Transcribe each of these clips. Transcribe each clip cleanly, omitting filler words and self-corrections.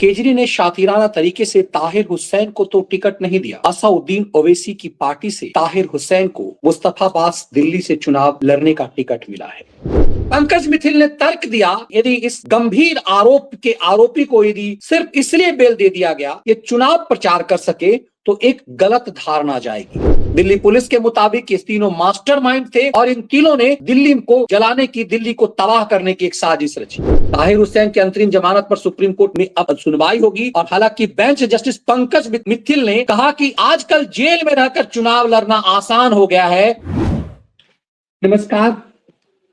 केजरी ने शातिराना तरीके से ताहिर हुसैन को तो टिकट नहीं दिया। असदुद्दीन ओवैसी की पार्टी से ताहिर हुसैन को मुस्तफाबाद दिल्ली से चुनाव लड़ने का टिकट मिला है। पंकज मिथिल ने तर्क दिया, यदि इस गंभीर आरोप के आरोपी को यदि सिर्फ इसलिए बेल दे दिया गया ये चुनाव प्रचार कर सके तो एक गलत धारणा जाएगी। दिल्ली पुलिस के मुताबिक ये तीनों मास्टरमाइंड थे और इन तीनों ने दिल्ली को जलाने की, दिल्ली को तबाह करने की एक साजिश रची। ताहिर हुसैन की अंतरिम जमानत पर सुप्रीम कोर्ट में अब सुनवाई होगी और हालांकि बेंच जस्टिस पंकज मिथिल ने कहा कि आजकल जेल में रहकर चुनाव लड़ना आसान हो गया है। नमस्कार,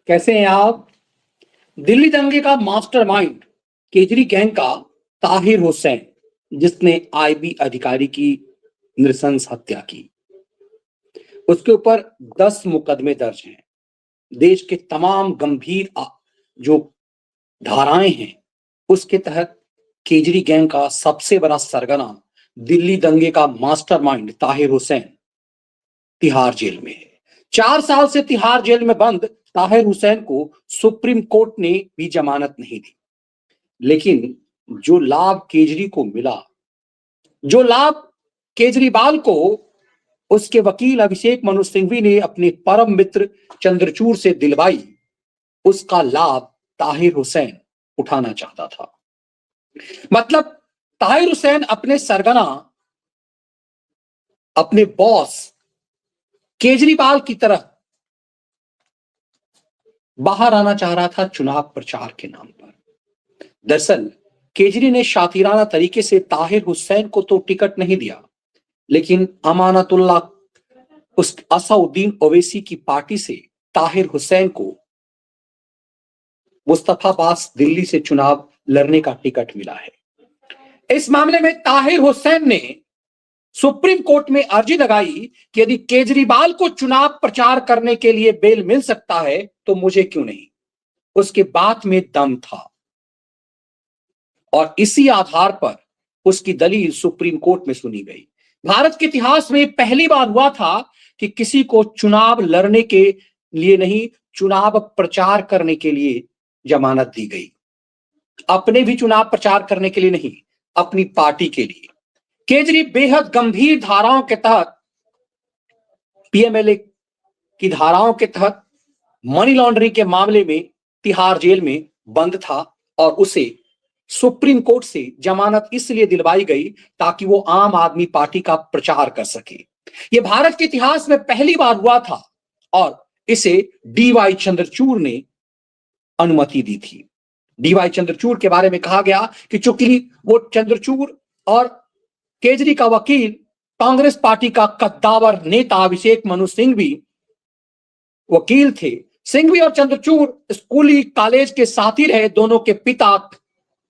कैसे हैं आप? दिल्ली दंगे का मास्टरमाइंड केजरी गैंग का ताहिर हुसैन, जिसने आईबी अधिकारी की नृशंस हत्या की, उसके ऊपर 10 मुकदमे दर्ज हैं। देश के तमाम गंभीर जो धाराएं हैं उसके तहत केजरी गैंग का सबसे बड़ा सरगना, दिल्ली दंगे का मास्टरमाइंड ताहिर हुसैन तिहाड़ जेल में है। 4 साल से तिहाड़ जेल में बंद ताहिर हुसैन को सुप्रीम कोर्ट ने भी जमानत नहीं दी, लेकिन जो लाभ केजरी को मिला, जो लाभ केजरीवाल को उसके वकील अभिषेक मनु सिंघवी ने अपने परम मित्र चंद्रचूड़ से दिलवाई, उसका लाभ ताहिर हुसैन उठाना चाहता था। मतलब ताहिर हुसैन अपने सरगना, अपने बॉस केजरीवाल की तरह बाहर आना चाह रहा था चुनाव प्रचार के नाम पर। दरअसल केजरी ने शातिराना तरीके से ताहिर हुसैन को तो टिकट नहीं दिया, लेकिन अमानतुल्लाह उस असदुद्दीन ओवैसी की पार्टी से ताहिर हुसैन को मुस्तफाबाद दिल्ली से चुनाव लड़ने का टिकट मिला है। इस मामले में ताहिर हुसैन ने सुप्रीम कोर्ट में अर्जी लगाई कि यदि केजरीवाल को चुनाव प्रचार करने के लिए बेल मिल सकता है तो मुझे क्यों नहीं। उसके बात में दम था और इसी आधार पर उसकी दलील सुप्रीम कोर्ट में सुनी गई। भारत के इतिहास में पहली बार हुआ था कि किसी को चुनाव लड़ने के लिए नहीं, चुनाव प्रचार करने के लिए जमानत दी गई। अपने भी चुनाव प्रचार करने के लिए नहीं, अपनी पार्टी के लिए। केजरी बेहद गंभीर धाराओं के तहत, पीएमएलए की धाराओं के तहत मनी लॉन्ड्रिंग के मामले में तिहाड़ जेल में बंद था और उसे सुप्रीम कोर्ट से जमानत इसलिए दिलवाई गई ताकि वो आम आदमी पार्टी का प्रचार कर सके। यह भारत के इतिहास में पहली बार हुआ था और इसे डीवाई चंद्रचूड़ ने अनुमति दी थी। डीवाई चंद्रचूड़ के बारे में कहा गया कि चूंकि वो चंद्रचूड़ और केजरी का वकील कांग्रेस पार्टी का कद्दावर नेता अभिषेक मनु सिंघवी वकील थे। सिंघवी और चंद्रचूड़ स्कूली कॉलेज के साथी रहे। दोनों के पिता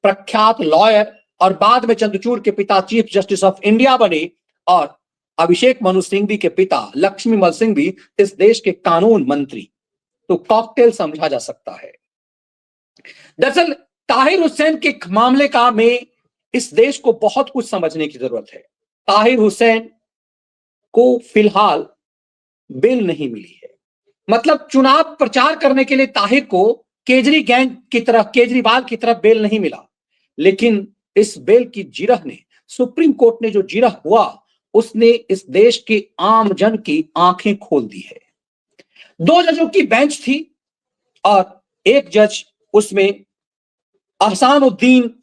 प्रख्यात लॉयर और बाद में चंद्रचूड़ के पिता चीफ जस्टिस ऑफ इंडिया बने और अभिषेक मनु सिंघवी के पिता लक्ष्मीमल सिंघवी इस देश के कानून मंत्री। तो कॉकटेल समझा जा सकता है। दरअसल ताहिर हुसैन के मामले का में इस देश को बहुत कुछ समझने की जरूरत है। ताहिर हुसैन को फिलहाल बेल नहीं मिली है। मतलब चुनाव प्रचार करने के लिए ताहिर को केजरी गैंग की तरह, केजरीवाल की तरफ बेल नहीं मिला, लेकिन इस बेल की जिरह ने, सुप्रीम कोर्ट ने जो जिरह हुआ उसने इस देश के आम जन की आंखें खोल दी है। 2 जजों की बेंच थी और एक जज उसमें अहसानुद्दीन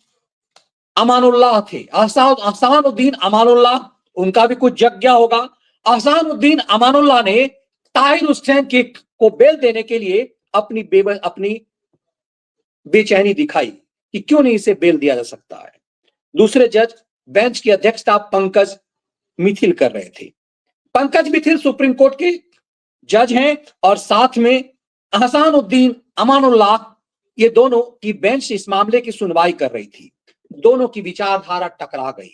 अमानुल्लाह थे। अहसानुद्दीन अमानुल्लाह, उनका भी कुछ जग गया होगा। अहसानुद्दीन अमानुल्लाह ने ताहिर हुसैन को बेल देने के लिए अपनी बेचैनी दिखाई कि क्यों नहीं इसे बेल दिया जा सकता है। दूसरे जज बेंच की अध्यक्षता पंकज मिथिल कर रहे थे। पंकज मिथिल सुप्रीम कोर्ट के जज हैं और साथ में अहसानुद्दीन अमानुल्लाह, ये दोनों की बेंच इस मामले की सुनवाई कर रही थी। दोनों की विचारधारा टकरा गई।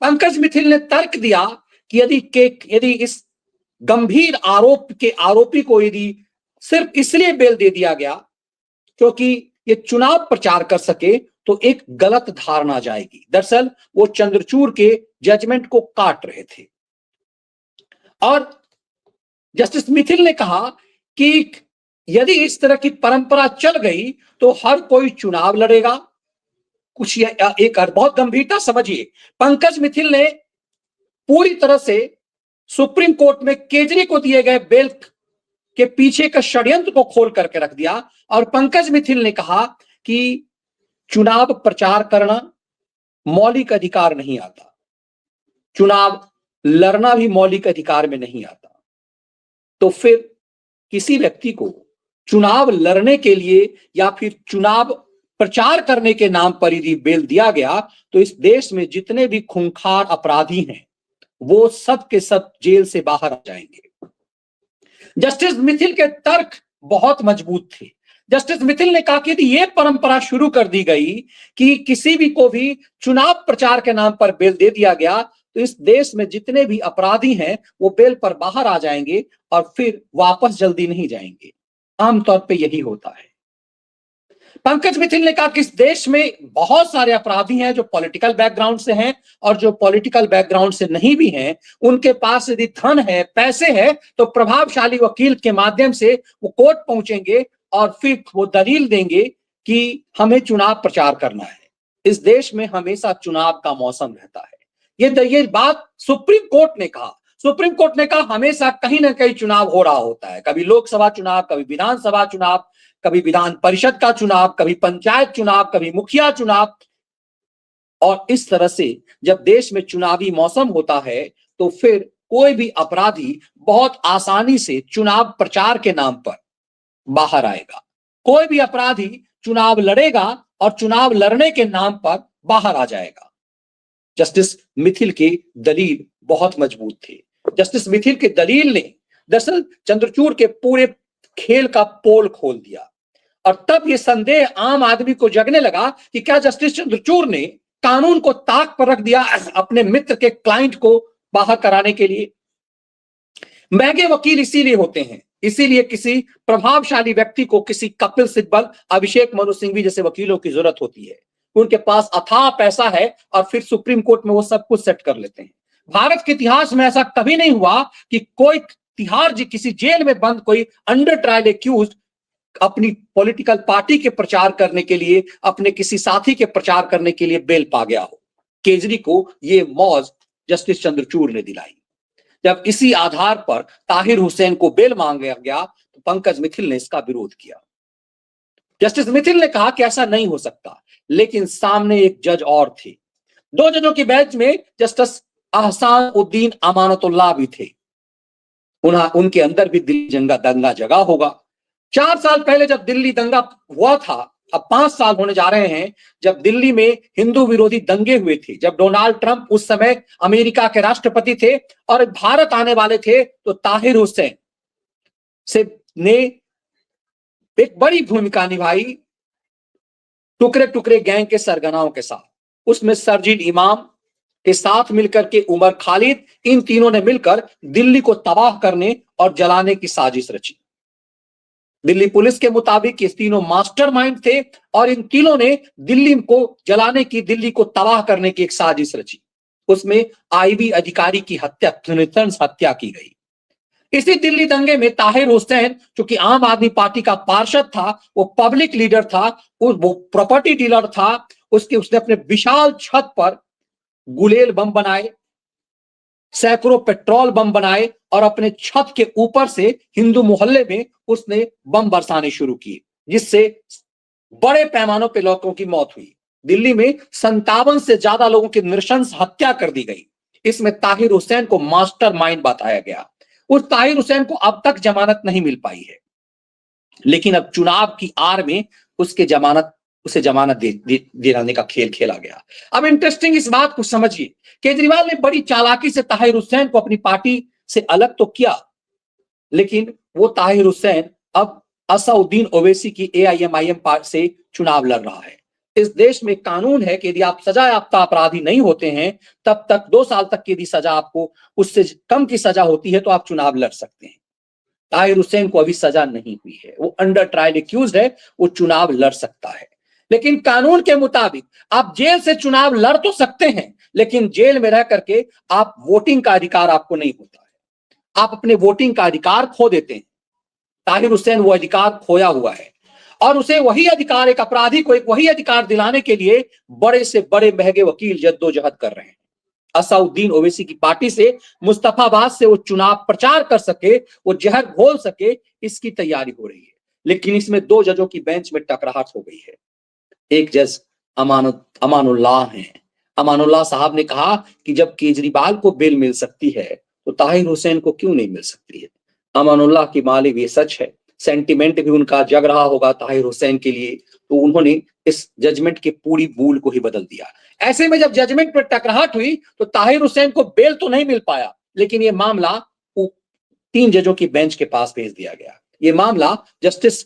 पंकज मिथिल ने तर्क दिया कि यदि इस गंभीर आरोप के आरोपी को यदि सिर्फ इसलिए बेल दे दिया गया क्योंकि ये चुनाव प्रचार कर सके तो एक गलत धारणा जाएगी। दरअसल वो चंद्रचूड़ के जजमेंट को काट रहे थे और जस्टिस मिथिल ने कहा कि यदि इस तरह की परंपरा चल गई तो हर कोई चुनाव लड़ेगा कुछ एक बहुत गंभीरता समझिए, पंकज मिथिल ने पूरी तरह से सुप्रीम कोर्ट में केजरी को दिए गए बेल के पीछे का षड्यंत्र को खोल करके रख दिया और पंकज मिथिल ने कहा कि चुनाव प्रचार करना मौलिक अधिकार नहीं आता, चुनाव लड़ना भी मौलिक अधिकार में नहीं आता। तो फिर किसी व्यक्ति को चुनाव लड़ने के लिए या फिर चुनाव प्रचार करने के नाम पर यदि बेल दिया गया तो इस देश में जितने भी खूंखार अपराधी हैं वो सब के सब जेल से बाहर आ जाएंगे। जस्टिस मिथिल के तर्क बहुत मजबूत थे। जस्टिस मिथिल ने कहा कि यदि यह परंपरा शुरू कर दी गई कि किसी भी को भी चुनाव प्रचार के नाम पर बेल दे दिया गया तो इस देश में जितने भी अपराधी हैं वो बेल पर बाहर आ जाएंगे और फिर वापस जल्दी नहीं जाएंगे। आमतौर पे यही होता है। पंकज मिथिल ने कहा कि इस देश में बहुत सारे अपराधी हैं जो पॉलिटिकल बैकग्राउंड से हैं और जो पॉलिटिकल बैकग्राउंड से नहीं भी हैं, उनके पास यदि धन है, पैसे है, तो प्रभावशाली वकील के माध्यम से वो कोर्ट पहुंचेंगे और फिर वो दलील देंगे कि हमें चुनाव प्रचार करना है। इस देश में हमेशा चुनाव का मौसम रहता है। ये बात सुप्रीम कोर्ट ने कहा। सुप्रीम कोर्ट ने कहा हमेशा कहीं ना कहीं चुनाव हो रहा होता है, कभी लोकसभा चुनाव, कभी विधानसभा चुनाव, कभी विधान परिषद का चुनाव, कभी पंचायत चुनाव, कभी मुखिया चुनाव। और इस तरह से जब देश में चुनावी मौसम होता है तो फिर कोई भी अपराधी बहुत आसानी से चुनाव प्रचार के नाम पर बाहर आएगा। कोई भी अपराधी चुनाव लड़ेगा और चुनाव लड़ने के नाम पर बाहर आ जाएगा। जस्टिस मिथिल के दलील बहुत मजबूत थे। जस्टिस मिथिल के दलील ने दरअसल चंद्रचूड़ के पूरे खेल का पोल खोल दिया और तब यह संदेह आम आदमी को जगने लगा कि क्या जस्टिस चंद्रचूड़ ने कानून को ताक पर रख दिया अपने मित्र के क्लाइंट को बाहर कराने के लिए। महंगे वकील इसीलिए होते हैं, इसीलिए किसी प्रभावशाली व्यक्ति को, किसी कपिल सिब्बल, अभिषेक मनु सिंघवी जैसे वकीलों की जरूरत होती है। उनके पास अथाह पैसा है और फिर सुप्रीम कोर्ट में वो सब कुछ सेट कर लेते हैं। भारत के इतिहास में ऐसा कभी नहीं हुआ कि कोई तिहाड़ किसी जेल में बंद कोई अंडर ट्रायल एक्यूज अपनी पॉलिटिकल पार्टी के प्रचार करने के लिए, अपने किसी साथी के प्रचार करने के लिए बेल पा गया हो। केजरी को ये मौज जस्टिस चंद्रचूड़ ने दिलाई। जब इसी आधार पर ताहिर हुसैन को बेल मांगा गया तो पंकज मिथिल ने इसका विरोध किया। जस्टिस मिथिल ने कहा कि ऐसा नहीं हो सकता, लेकिन सामने एक जज और थे। दो जजों की बेंच में जस्टिस अहसान उद्दीन अमानतुल्लाह भी थे। उनके अंदर भी दिल्ली दंगा जगा होगा। 4 साल पहले जब दिल्ली दंगा हुआ था, अब 5 साल होने जा रहे हैं जब दिल्ली में हिंदू विरोधी दंगे हुए थे, जब डोनाल्ड ट्रंप उस समय अमेरिका के राष्ट्रपति थे और भारत आने वाले थे, तो ताहिर हुसैन से ने एक बड़ी भूमिका निभाई टुकड़े टुकड़े गैंग के सरगनाओं के साथ। उसमें सरजील इमाम के साथ मिलकर के उमर खालिद, इन तीनों ने मिलकर दिल्ली को तबाह करने और जलाने की साजिश रची। दिल्ली पुलिस के मुताबिक ये तीनों मास्टरमाइंड थे और इन तीनों ने दिल्ली को जलाने की, दिल्ली को तबाह करने की एक साजिश रची। उसमें आईबी अधिकारी की हत्या, नृशंस हत्या की गई। इसी दिल्ली दंगे में ताहिर हुसैन, जो कि आम आदमी पार्टी का पार्षद था, वो पब्लिक लीडर था, वो प्रॉपर्टी डीलर था, उसने अपने विशाल छत पर गुलेल बम बनाए, सैकड़ों पेट्रोल बम बनाए और अपने छत के ऊपर से हिंदू मोहल्ले में उसने बम बरसाने शुरू किए, जिससे बड़े पैमानों पर लोगों की मौत हुई। दिल्ली में 57 से ज्यादा लोगों की नृशंस हत्या कर दी गई। इसमें ताहिर हुसैन को मास्टरमाइंड बताया गया। उस ताहिर हुसैन को अब तक जमानत नहीं मिल पाई है, लेकिन अब चुनाव की आड़ में उसे जमानत दिलाने का खेल खेला गया। अब इंटरेस्टिंग इस बात को समझिए, केजरीवाल ने बड़ी चालाकी से ताहिर हुसैन को अपनी पार्टी से अलग तो किया, लेकिन वो ताहिर हुसैन अब असदुद्दीन ओवैसी की AIMIM पार्टी से चुनाव लड़ रहा है। इस देश में कानून है कि यदि आप सजायाफ्ता अपराधी नहीं होते हैं, तब तक 2 साल तक की यदि सजा आपको उससे कम की सजा होती है तो आप चुनाव लड़ सकते हैं। ताहिर हुसैन को अभी सजा नहीं हुई है, वो अंडर ट्रायल एक्यूज्ड है, वो चुनाव लड़ सकता है। लेकिन कानून के मुताबिक आप जेल से चुनाव लड़ तो सकते हैं, लेकिन जेल में रह करके आप वोटिंग का अधिकार आपको नहीं होता है। आप अपने वोटिंग का अधिकार खो देते हैं। ताहिर हुसैन वो अधिकार खोया हुआ है और उसे वही अधिकार, एक अपराधी को एक वही अधिकार दिलाने के लिए बड़े से बड़े महंगे वकील जद्दोजहद कर रहे हैं। असाउद्दीन ओवैसी की पार्टी से, मुस्तफाबाद से वो चुनाव प्रचार कर सके, वो जहर घोल सके, इसकी तैयारी हो रही है। लेकिन इसमें दो जजों की बेंच में टकराहट हो गई है। एक जज अमानुल्लाह हैं। अमानुल्लाह साहब ने कहा कि जब केजरीवाल को बेल मिल सकती है तो ताहिर हुसैन को क्यों नहीं मिल सकती है। अमानुल्लाह की मालिक ये सच है, सेंटिमेंट भी उनका जग रहा होगा ताहिर हुसैन के लिए, तो उन्होंने इस जजमेंट के पूरी भूल को ही बदल दिया। ऐसे में जब जजमेंट पर टकराहट हुई तो ताहिर हुसैन को बेल तो नहीं मिल पाया, लेकिन ये मामला 3 जजों की बेंच के पास भेज दिया गया। ये मामला जस्टिस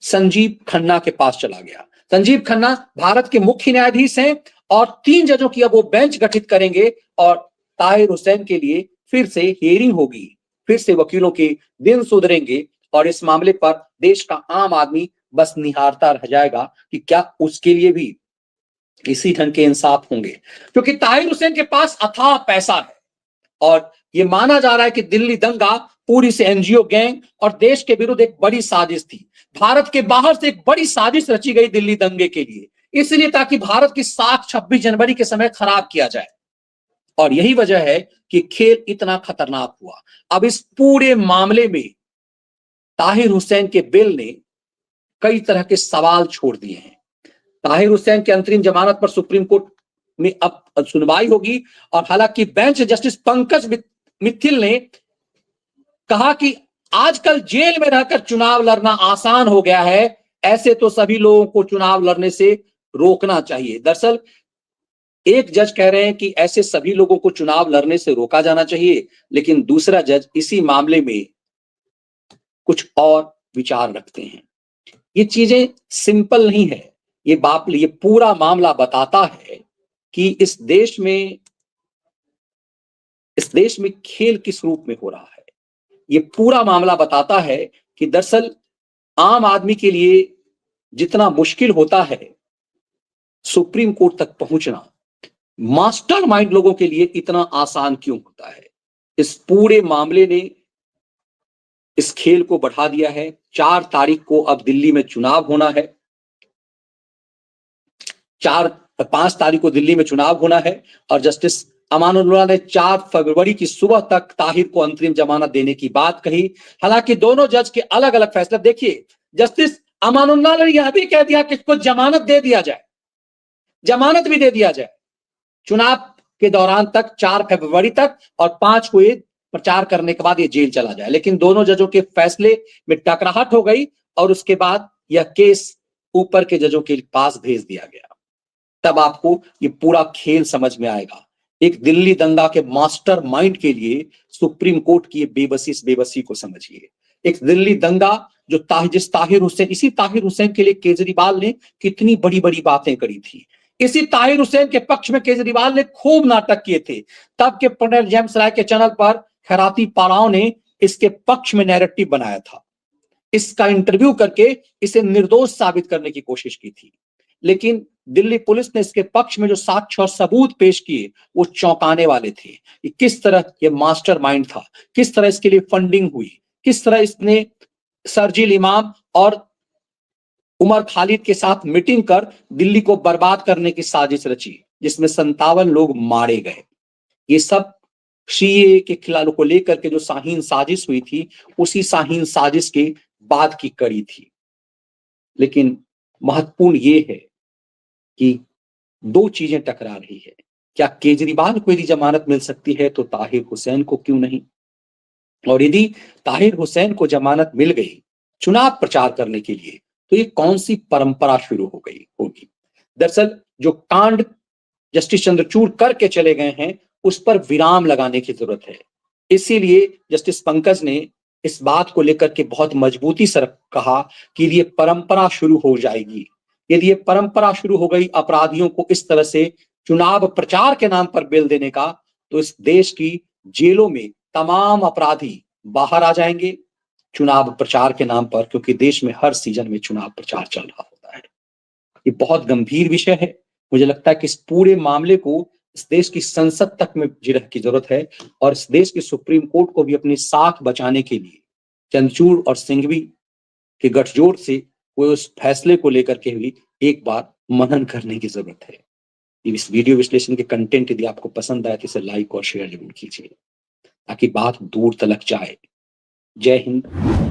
संजीव खन्ना के पास चला गया। संजीव खन्ना भारत के मुख्य न्यायाधीश हैं और 3 जजों की अब वो बेंच गठित करेंगे और ताहिर हुसैन के लिए फिर से हियरिंग होगी, फिर से वकीलों के दिन सुधरेंगे और इस मामले पर देश का आम आदमी बस निहारता रह जाएगा कि क्या उसके लिए भी इसी ढंग के इंसाफ होंगे। क्योंकि ताहिर हुसैन के पास अथाह पैसा है और यह माना जा रहा है कि दिल्ली दंगा पूरी से एनजीओ गैंग और देश के विरुद्ध एक बड़ी साजिश थी। भारत के बाहर से एक बड़ी साजिश रची गई दिल्ली दंगे के लिए, इसलिए ताकि भारत की साख 26 जनवरी के समय खराब किया जाए। और यही वजह है कि खेल इतना खतरनाक हुआ। अब इस पूरे मामले में ताहिर हुसैन के बिल ने कई तरह के सवाल छोड़ दिए हैं। ताहिर हुसैन की अंतरिम जमानत पर सुप्रीम कोर्ट में अब सुनवाई होगी और हालांकि बेंच जस्टिस पंकज मित्तल ने कहा कि आजकल जेल में रहकर चुनाव लड़ना आसान हो गया है, ऐसे तो सभी लोगों को चुनाव लड़ने से रोकना चाहिए। दरअसल एक जज कह रहे हैं कि ऐसे सभी लोगों को चुनाव लड़ने से रोका जाना चाहिए, लेकिन दूसरा जज इसी मामले में कुछ और विचार रखते हैं। ये चीजें सिंपल नहीं है। ये पूरा मामला बताता है कि इस देश में खेल किस रूप में हो रहा है। ये पूरा मामला बताता है कि दरअसल आम आदमी के लिए जितना मुश्किल होता है सुप्रीम कोर्ट तक पहुंचना, मास्टरमाइंड लोगों के लिए इतना आसान क्यों होता है। इस पूरे मामले ने इस खेल को बढ़ा दिया है। 4 तारीख को अब दिल्ली में चुनाव होना है, 5 तारीख को दिल्ली में चुनाव होना है और जस्टिस अमानुल्लाह ने 4 फरवरी की सुबह तक ताहिर को अंतरिम जमानत देने की बात कही। हालांकि दोनों जज के अलग अलग फैसले। देखिए, जस्टिस अमानुल्लाह ने यह भी कह दिया कि इसको जमानत दे दिया जाए, जमानत भी दे दिया जाए चुनाव के दौरान तक, 4 फरवरी तक, और 5 को ये प्रचार करने के बाद ये जेल चला जाए। लेकिन दोनों जजों के फैसले में टकराहट हो गई और उसके बाद यह केस ऊपर के जजों के पास भेज दिया गया। तब आपको ये पूरा खेल समझ में आएगा। एक दिल्ली दंगा के मास्टरमाइंड के लिए सुप्रीम कोर्ट की बेबसी को समझिए। एक दिल्ली दंगा जो इसी ताहिर हुसैन के लिए केजरीवाल ने कितनी बड़ी बड़ी बातें करी थी। इसी ताहिर हुसैन के पक्ष में केजरीवाल ने खूब नाटक किए थे। तब के पंडित जेम्स राय के चैनल पर खैराती पाराओं ने इसके पक्ष में नैरेटिव बनाया था, इसका इंटरव्यू करके इसे निर्दोष साबित करने की कोशिश की थी। लेकिन दिल्ली पुलिस ने इसके पक्ष में जो साक्ष्य और सबूत पेश किए वो चौंकाने वाले थे कि किस तरह ये मास्टरमाइंड था, किस तरह इसके लिए फंडिंग हुई, किस तरह इसने शरजील इमाम और उमर खालिद के साथ मीटिंग कर दिल्ली को बर्बाद करने की साजिश रची, जिसमें 57 लोग मारे गए। ये सब सीएए के खिलाफ को लेकर के जो शाहीन साजिश हुई थी, उसी शाहीन साजिश के बाद की कड़ी थी। लेकिन महत्वपूर्ण ये है कि 2 चीजें टकरा रही है। क्या केजरीवाल को यदि जमानत मिल सकती है तो ताहिर हुसैन को क्यों नहीं? और यदि ताहिर हुसैन को जमानत मिल गई चुनाव प्रचार करने के लिए, तो ये कौन सी परंपरा शुरू हो गई होगी? दरअसल जो कांड जस्टिस चंद्रचूड़ करके चले गए हैं उस पर विराम लगाने की जरूरत है। इसीलिए जस्टिस पंकज ने इस बात को लेकर के बहुत मजबूती से कहा कि ये परंपरा शुरू हो जाएगी। यदि ये परंपरा शुरू हो गई अपराधियों को इस तरह से चुनाव प्रचार के नाम पर बेल देने का, तो इस देश की जेलों में तमाम अपराधी बाहर आ जाएंगे चुनाव प्रचार के नाम पर, क्योंकि देश में हर सीजन में चुनाव प्रचार चल रहा होता है। ये बहुत गंभीर विषय है। मुझे लगता है कि इस पूरे मामले को इस देश की संसद तक में जिरह की जरूरत है और इस देश के सुप्रीम कोर्ट को भी अपनी साख बचाने के लिए चंद्रचूड़ और सिंघवी के गठजोड़ से वो उस फैसले को लेकर के भी एक बार मनन करने की जरूरत है। इस वीडियो विश्लेषण के कंटेंट यदि आपको पसंद आए तो इसे लाइक और शेयर जरूर कीजिए ताकि बात दूर तलक जाए। जय हिंद।